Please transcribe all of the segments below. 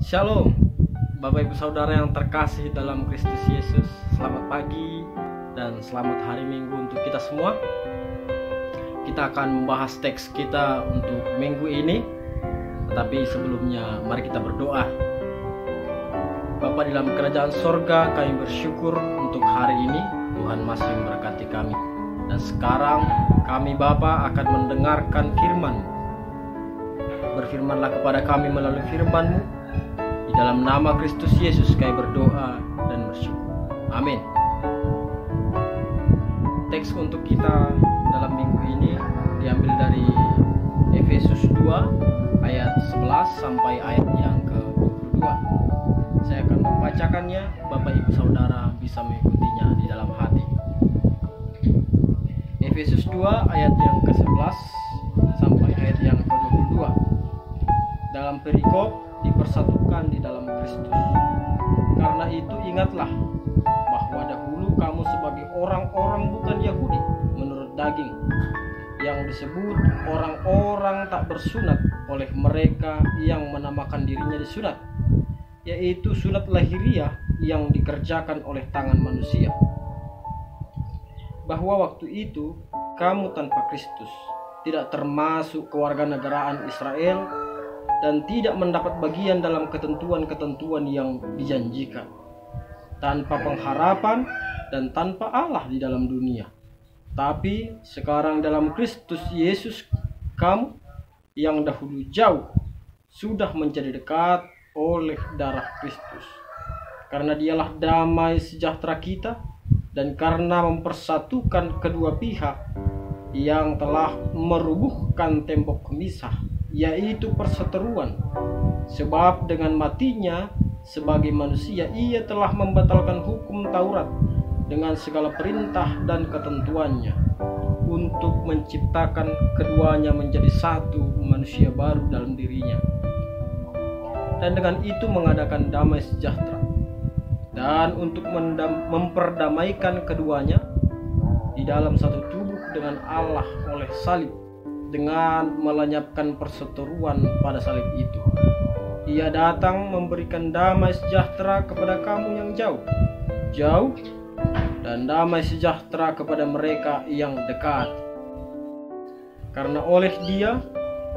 Shalom, Bapak Ibu Saudara yang terkasih dalam Kristus Yesus. Selamat pagi dan selamat hari Minggu untuk kita semua. Kita akan membahas teks kita untuk minggu ini. Tetapi sebelumnya mari kita berdoa. Bapa di dalam kerajaan sorga, kami bersyukur untuk hari ini Tuhan masih memberkati kami. Dan sekarang kami Bapa akan mendengarkan firman. Berfirmanlah kepada kami melalui firman-Mu. Di dalam nama Kristus Yesus kami berdoa dan bersyukur. Amin. Teks untuk kita dalam minggu ini diambil dari Efesus 2 ayat 11 sampai ayat yang ke-22. Saya akan membacakannya, Bapak Ibu Saudara bisa mengikutinya di dalam hati. Efesus 2 ayat yang ke-11 sampai ayat yang ke-22. Dalam perikop dipersatukan di dalam Kristus. Karena itu ingatlah bahwa dahulu kamu sebagai orang-orang bukan Yahudi menurut daging, yang disebut orang-orang tak bersunat oleh mereka yang menamakan dirinya disunat, yaitu sunat lahiriah yang dikerjakan oleh tangan manusia. Bahwa waktu itu kamu tanpa Kristus, tidak termasuk kewarganegaraan Israel, dan tidak mendapat bagian dalam ketentuan-ketentuan yang dijanjikan, tanpa pengharapan dan tanpa Allah di dalam dunia. Tapi sekarang dalam Kristus Yesus, kamu yang dahulu jauh sudah menjadi dekat oleh darah Kristus. Karena dialah damai sejahtera kita, dan karena mempersatukan kedua pihak yang telah merubuhkan tembok pemisah, yaitu perseteruan. Sebab dengan matinya sebagai manusia ia telah membatalkan hukum Taurat dengan segala perintah dan ketentuannya, untuk menciptakan keduanya menjadi satu manusia baru dalam dirinya, dan dengan itu mengadakan damai sejahtera, dan untuk memperdamaikan keduanya di dalam satu tubuh dengan Allah oleh salib, dengan melenyapkan perseteruan pada salib itu. Ia datang memberikan damai sejahtera kepada kamu yang jauh, dan damai sejahtera kepada mereka yang dekat. Karena oleh Dia,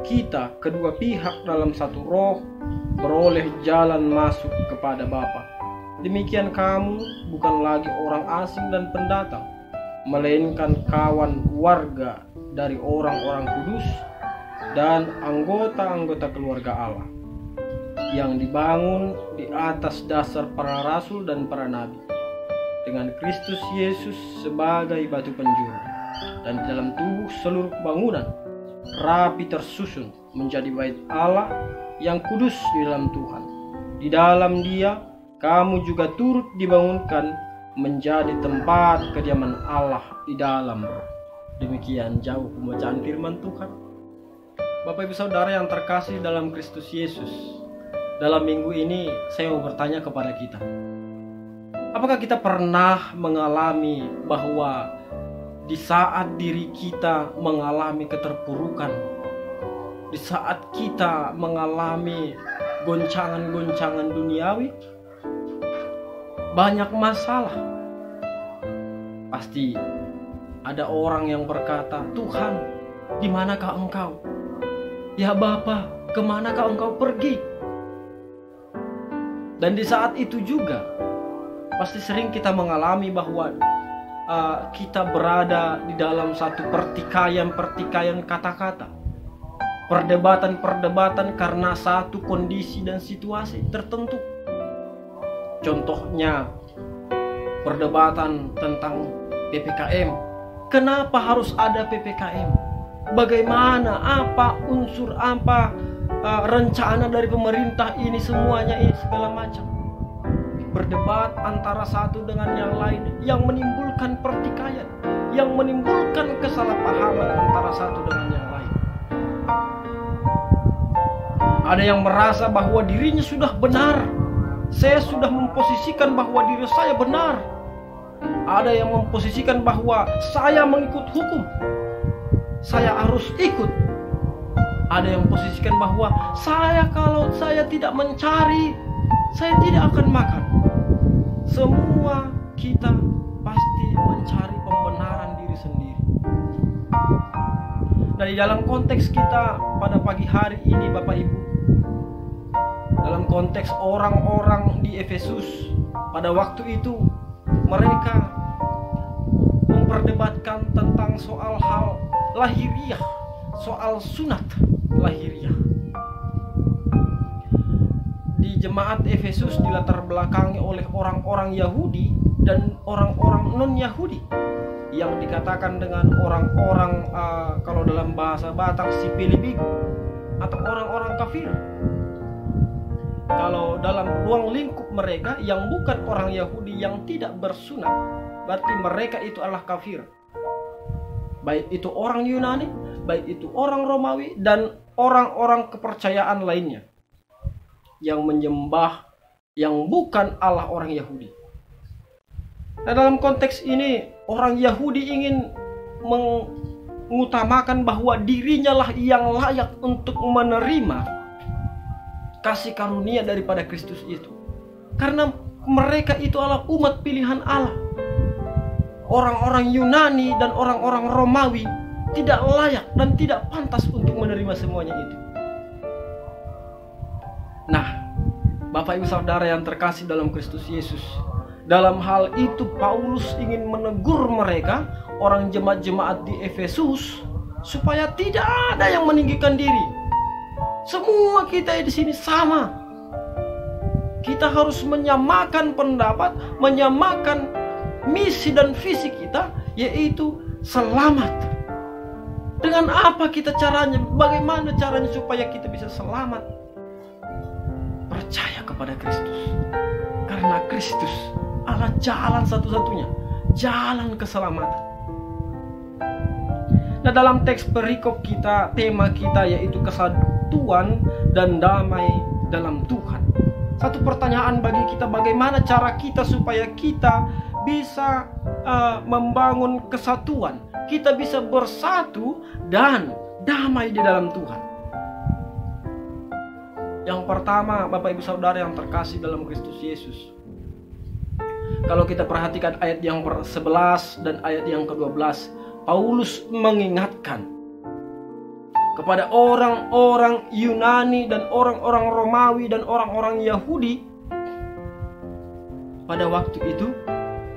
kita kedua pihak dalam satu roh beroleh jalan masuk kepada Bapa. Demikian kamu bukan lagi orang asing dan pendatang, melainkan kawan warga dari orang-orang kudus dan anggota-anggota keluarga Allah, yang dibangun di atas dasar para rasul dan para nabi, dengan Kristus Yesus sebagai batu penjuru, dan di dalam tubuh seluruh bangunan rapi tersusun menjadi bait Allah yang kudus di dalam Tuhan. Di dalam Dia kamu juga turut dibangunkan menjadi tempat kediaman Allah di dalam Roh. Demikian jauh pembacaan firman Tuhan. Bapak Ibu Saudara yang terkasih dalam Kristus Yesus, dalam minggu ini saya mau bertanya kepada kita, apakah kita pernah mengalami bahwa di saat diri kita mengalami keterpurukan, di saat kita mengalami goncangan-goncangan duniawi, banyak masalah, pasti ada orang yang berkata, "Tuhan, di manakah Engkau? Ya Bapa, kemanakah Engkau pergi?" Dan di saat itu juga pasti sering kita mengalami bahwa kita berada di dalam satu pertikaian kata-kata, perdebatan karena satu kondisi dan situasi tertentu. Contohnya perdebatan tentang PPKM. Kenapa harus ada PPKM? Bagaimana, apa unsur, apa rencana dari pemerintah ini, semuanya ini segala macam. Berdebat antara satu dengan yang lain, yang menimbulkan pertikaian, yang menimbulkan kesalahpahaman antara satu dengan yang lain. Ada yang merasa bahwa dirinya sudah benar, saya sudah memposisikan bahwa diri saya benar. Ada yang memposisikan bahwa saya mengikut hukum, saya harus ikut. Ada yang posisikan bahwa kalau saya tidak mencari, saya tidak akan makan. Semua kita pasti mencari pembenaran diri sendiri. Nah, di dalam konteks kita pada pagi hari ini Bapak Ibu, dalam konteks orang-orang di Efesus pada waktu itu, mereka memperdebatkan tentang soal hal lahiriah, soal sunat lahiriah. Di jemaat Efesus dilatar belakangi oleh orang-orang Yahudi dan orang-orang non-Yahudi, yang dikatakan dengan orang-orang kalau dalam bahasa Batak sipilibigo, atau orang-orang kafir. Kalau dalam ruang lingkup mereka yang bukan orang Yahudi yang tidak bersunat, berarti mereka itu adalah kafir. Baik itu orang Yunani, baik itu orang Romawi, dan orang-orang kepercayaan lainnya yang menyembah yang bukan Allah orang Yahudi. Nah, dalam konteks ini orang Yahudi ingin mengutamakan bahwa dirinya lah yang layak untuk menerima kasih karunia daripada Kristus itu, karena mereka itu adalah umat pilihan Allah. Orang-orang Yunani dan orang-orang Romawi tidak layak dan tidak pantas untuk menerima semuanya itu. Nah, Bapak Ibu Saudara yang terkasih dalam Kristus Yesus, dalam hal itu Paulus ingin menegur mereka, orang jemaat-jemaat di Efesus, supaya tidak ada yang meninggikan diri. Semua kita di sini sama. Kita harus menyamakan pendapat, menyamakan misi dan visi kita, yaitu selamat. Dengan apa kita caranya? Bagaimana caranya supaya kita bisa selamat? Percaya kepada Kristus. Karena Kristus adalah jalan satu-satunya, jalan keselamatan. Nah, dalam teks perikop kita, tema kita yaitu kesatuan dan damai dalam Tuhan. Satu pertanyaan bagi kita, bagaimana cara kita supaya kita bisa membangun kesatuan, kita bisa bersatu dan damai di dalam Tuhan. Yang pertama, Bapak Ibu Saudara yang terkasih dalam Kristus Yesus, kalau kita perhatikan ayat yang ke-11 dan ayat yang ke-12, Paulus mengingatkan kepada orang-orang Yunani dan orang-orang Romawi dan orang-orang Yahudi pada waktu itu.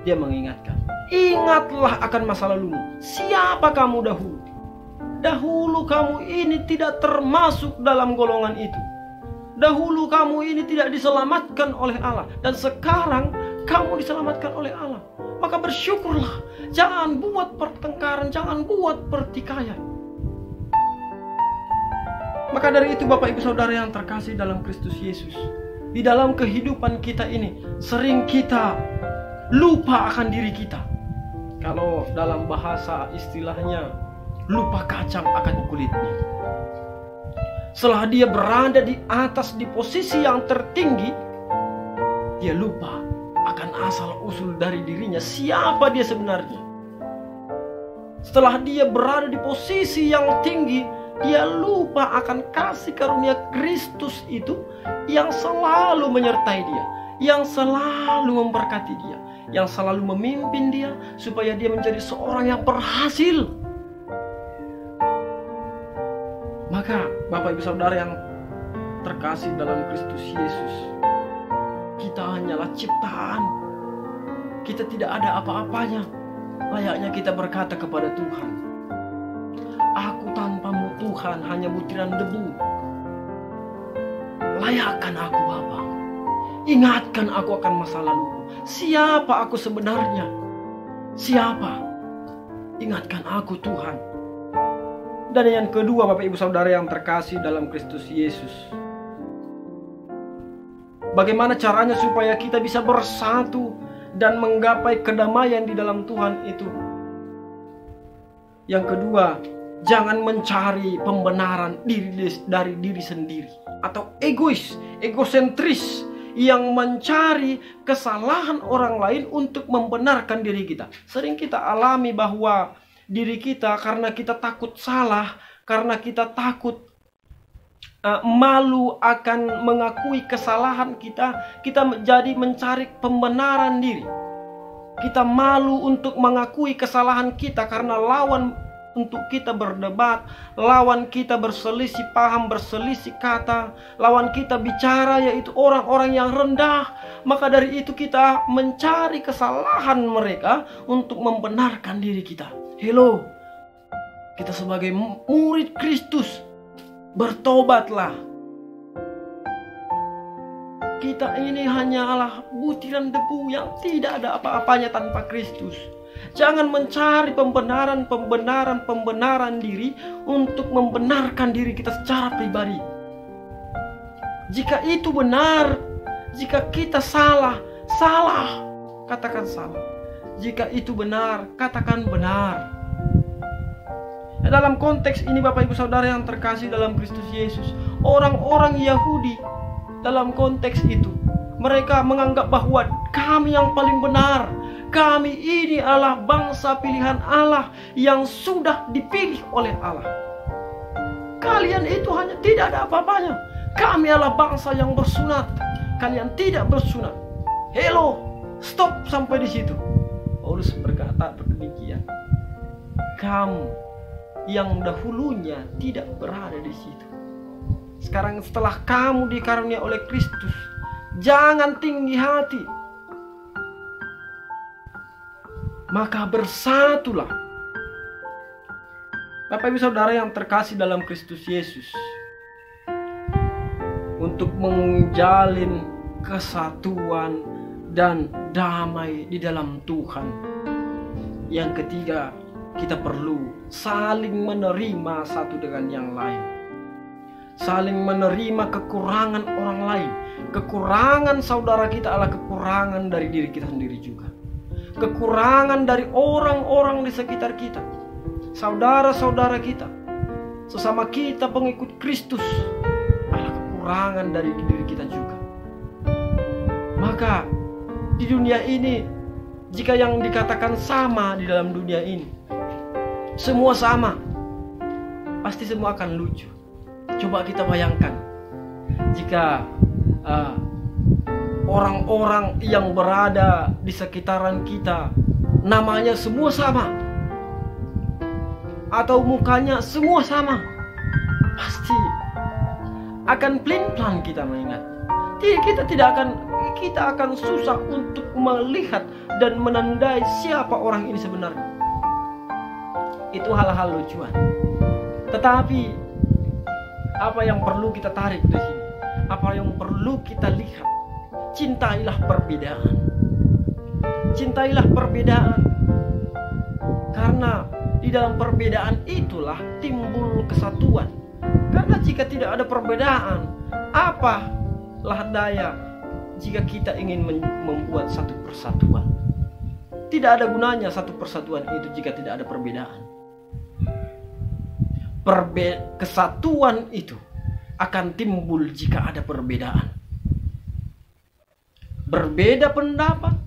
Dia mengingatkan, ingatlah akan masa lalumu. Siapa kamu dahulu? Dahulu kamu ini tidak termasuk dalam golongan itu. Dahulu kamu ini tidak diselamatkan oleh Allah, dan sekarang kamu diselamatkan oleh Allah. Maka bersyukurlah. Jangan buat pertengkaran, jangan buat pertikaian. Maka dari itu Bapak Ibu Saudara yang terkasih dalam Kristus Yesus, di dalam kehidupan kita ini sering kita lupa akan diri kita. Kalau dalam bahasa istilahnya, lupa kacang akan kulitnya. Setelah dia berada di atas, di posisi yang tertinggi, dia lupa akan asal usul dari dirinya, siapa dia sebenarnya. Setelah dia berada di posisi yang tinggi, dia lupa akan kasih karunia Kristus itu yang selalu menyertai dia, yang selalu memberkati dia, yang selalu memimpin dia supaya dia menjadi seorang yang berhasil. Maka Bapak Ibu Saudara yang terkasih dalam Kristus Yesus, kita hanyalah ciptaan. Kita tidak ada apa-apanya. Layaknya kita berkata kepada Tuhan, aku tanpamu Tuhan hanya butiran debu. Layakkan aku Bapa. Ingatkan aku akan masa laluku. Siapa aku sebenarnya? Siapa? Ingatkan aku Tuhan. Dan yang kedua Bapak Ibu Saudara yang terkasih dalam Kristus Yesus, bagaimana caranya supaya kita bisa bersatu dan menggapai kedamaian di dalam Tuhan itu? Yang kedua, jangan mencari pembenaran dari diri sendiri, atau egois, egosentris, yang mencari kesalahan orang lain untuk membenarkan diri kita. Sering kita alami bahwa diri kita, karena kita takut salah, karena kita takut malu akan mengakui kesalahan kita, kita jadi mencari pembenaran diri. Kita malu untuk mengakui kesalahan kita karena lawan untuk kita berdebat, lawan kita berselisih paham, berselisih kata, lawan kita bicara yaitu orang-orang yang rendah. Maka dari itu kita mencari kesalahan mereka untuk membenarkan diri kita. Hello, kita sebagai murid Kristus, bertobatlah. Kita ini hanyalah butiran debu yang tidak ada apa-apanya tanpa Kristus. Jangan mencari pembenaran diri untuk membenarkan diri kita secara pribadi. Jika itu benar, jika kita salah, katakan salah. Jika itu benar, katakan benar. Dalam konteks ini Bapak Ibu Saudara yang terkasih dalam Kristus Yesus, orang-orang Yahudi dalam konteks itu, mereka menganggap bahwa kami yang paling benar. Kami ini adalah bangsa pilihan Allah yang sudah dipilih oleh Allah. Kalian itu hanya tidak ada apa-apanya. Kami adalah bangsa yang bersunat. Kalian tidak bersunat. Hello, stop sampai di situ. Paulus berkata demikian. Kamu yang dahulunya tidak berada di situ, sekarang setelah kamu dikaruniai oleh Kristus, jangan tinggi hati. Maka bersatulah. Bapak Ibu Saudara yang terkasih dalam Kristus Yesus, untuk menjalin kesatuan dan damai di dalam Tuhan. Yang ketiga, kita perlu saling menerima satu dengan yang lain. Saling menerima kekurangan orang lain. Kekurangan saudara kita adalah kekurangan dari diri kita sendiri juga. Kekurangan dari orang-orang di sekitar kita, saudara-saudara kita, sesama kita pengikut Kristus, adalah kekurangan dari diri kita juga. Maka di dunia ini, jika yang dikatakan sama di dalam dunia ini, semua sama, pasti semua akan lucu. Coba kita bayangkan, jika orang-orang yang berada di sekitaran kita namanya semua sama, atau mukanya semua sama, pasti akan pelin-pelan kita mengingat. Kita akan susah untuk melihat dan menandai siapa orang ini sebenarnya. Itu hal-hal lucuan. Tetapi apa yang perlu kita tarik di sini? Apa yang perlu kita lihat? Cintailah perbedaan. Cintailah perbedaan. Karena di dalam perbedaan itulah timbul kesatuan. Karena jika tidak ada perbedaan, apalah daya jika kita ingin membuat satu persatuan? Tidak ada gunanya satu persatuan itu jika tidak ada perbedaan. Kesatuan itu akan timbul jika ada perbedaan. Berbeda pendapat,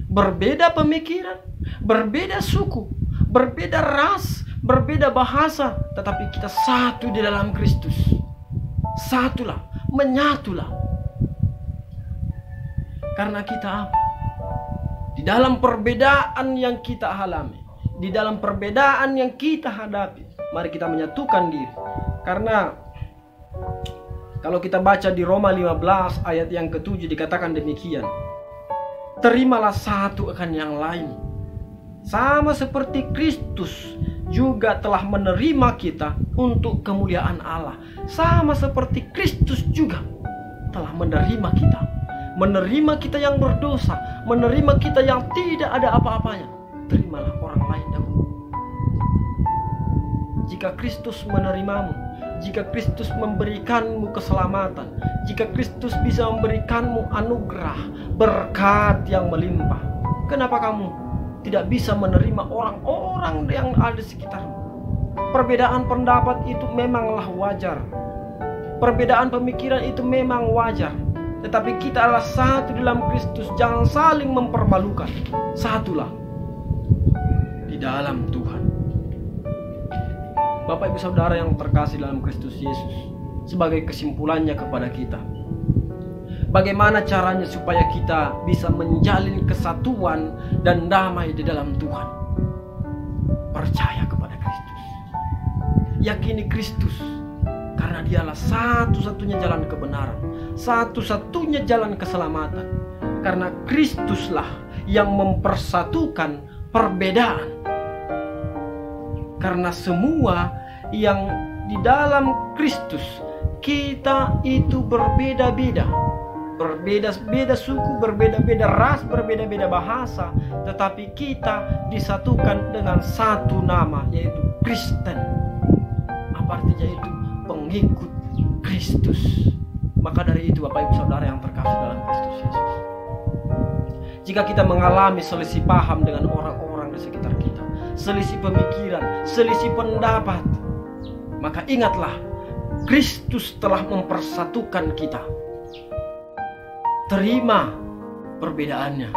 berbeda pemikiran, berbeda suku, berbeda ras, berbeda bahasa, tetapi kita satu di dalam Kristus. Satulah, menyatulah. Karena kita apa? Di dalam perbedaan yang kita alami, di dalam perbedaan yang kita hadapi, mari kita menyatukan diri. Karena kalau kita baca di Roma 15 ayat yang ke-7 dikatakan demikian. Terimalah satu akan yang lain. Sama seperti Kristus juga telah menerima kita untuk kemuliaan Allah. Sama seperti Kristus juga telah menerima kita. Menerima kita yang berdosa, menerima kita yang tidak ada apa-apanya. Terimalah orang lain dahulu. Jika Kristus menerimamu, jika Kristus memberikanmu keselamatan, jika Kristus bisa memberikanmu anugerah, berkat yang melimpah, kenapa kamu tidak bisa menerima orang-orang yang ada di sekitarmu? Perbedaan pendapat itu memanglah wajar. Perbedaan pemikiran itu memang wajar. Tetapi kita adalah satu dalam Kristus. Jangan saling mempermalukan. Satulah di dalam Tuhan. Bapak Ibu Saudara yang terkasih dalam Kristus Yesus, sebagai kesimpulannya kepada kita, bagaimana caranya supaya kita bisa menjalin kesatuan dan damai di dalam Tuhan? Percaya kepada Kristus, yakini Kristus, karena dialah satu-satunya jalan kebenaran, satu-satunya jalan keselamatan. Karena Kristuslah yang mempersatukan perbedaan. Karena semua yang di dalam Kristus, kita itu berbeda-beda. Berbeda-beda suku, berbeda-beda ras, berbeda-beda bahasa, tetapi kita disatukan dengan satu nama, yaitu Kristen. Apa artinya itu? Pengikut Kristus. Maka dari itu, Bapak Ibu Saudara yang terkasih dalam Kristus Yesus, jika kita mengalami selisih paham dengan orang-orang di sekitar kita, selisih pemikiran, selisih pendapat, maka ingatlah, Kristus telah mempersatukan kita. Terima perbedaannya.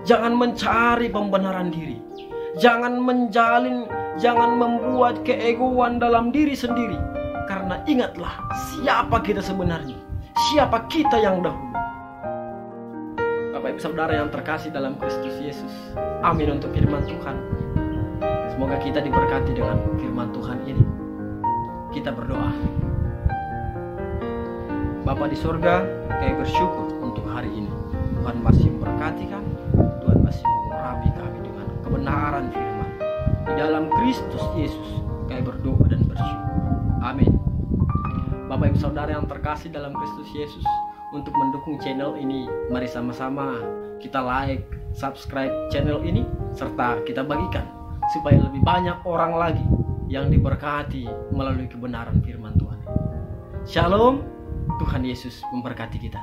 Jangan mencari pembenaran diri. Jangan membuat keegoan dalam diri sendiri. Karena ingatlah, siapa kita sebenarnya, siapa kita yang dahulu. Bapak Ibu Saudara yang terkasih dalam Kristus Yesus, amin untuk firman Tuhan. Semoga kita diberkati dengan firman Tuhan ini. Kita berdoa. Bapa di sorga, kami bersyukur untuk hari ini. Tuhan masih memberkati kami, Tuhan masih mengurapi kami dengan kebenaran firman. Di dalam Kristus Yesus kami berdoa dan bersyukur, amin. Bapak Ibu Saudara yang terkasih dalam Kristus Yesus, untuk mendukung channel ini, mari sama-sama kita like, subscribe channel ini, serta kita bagikan supaya lebih banyak orang lagi yang diberkati melalui kebenaran firman Tuhan. Shalom, Tuhan Yesus memberkati kita.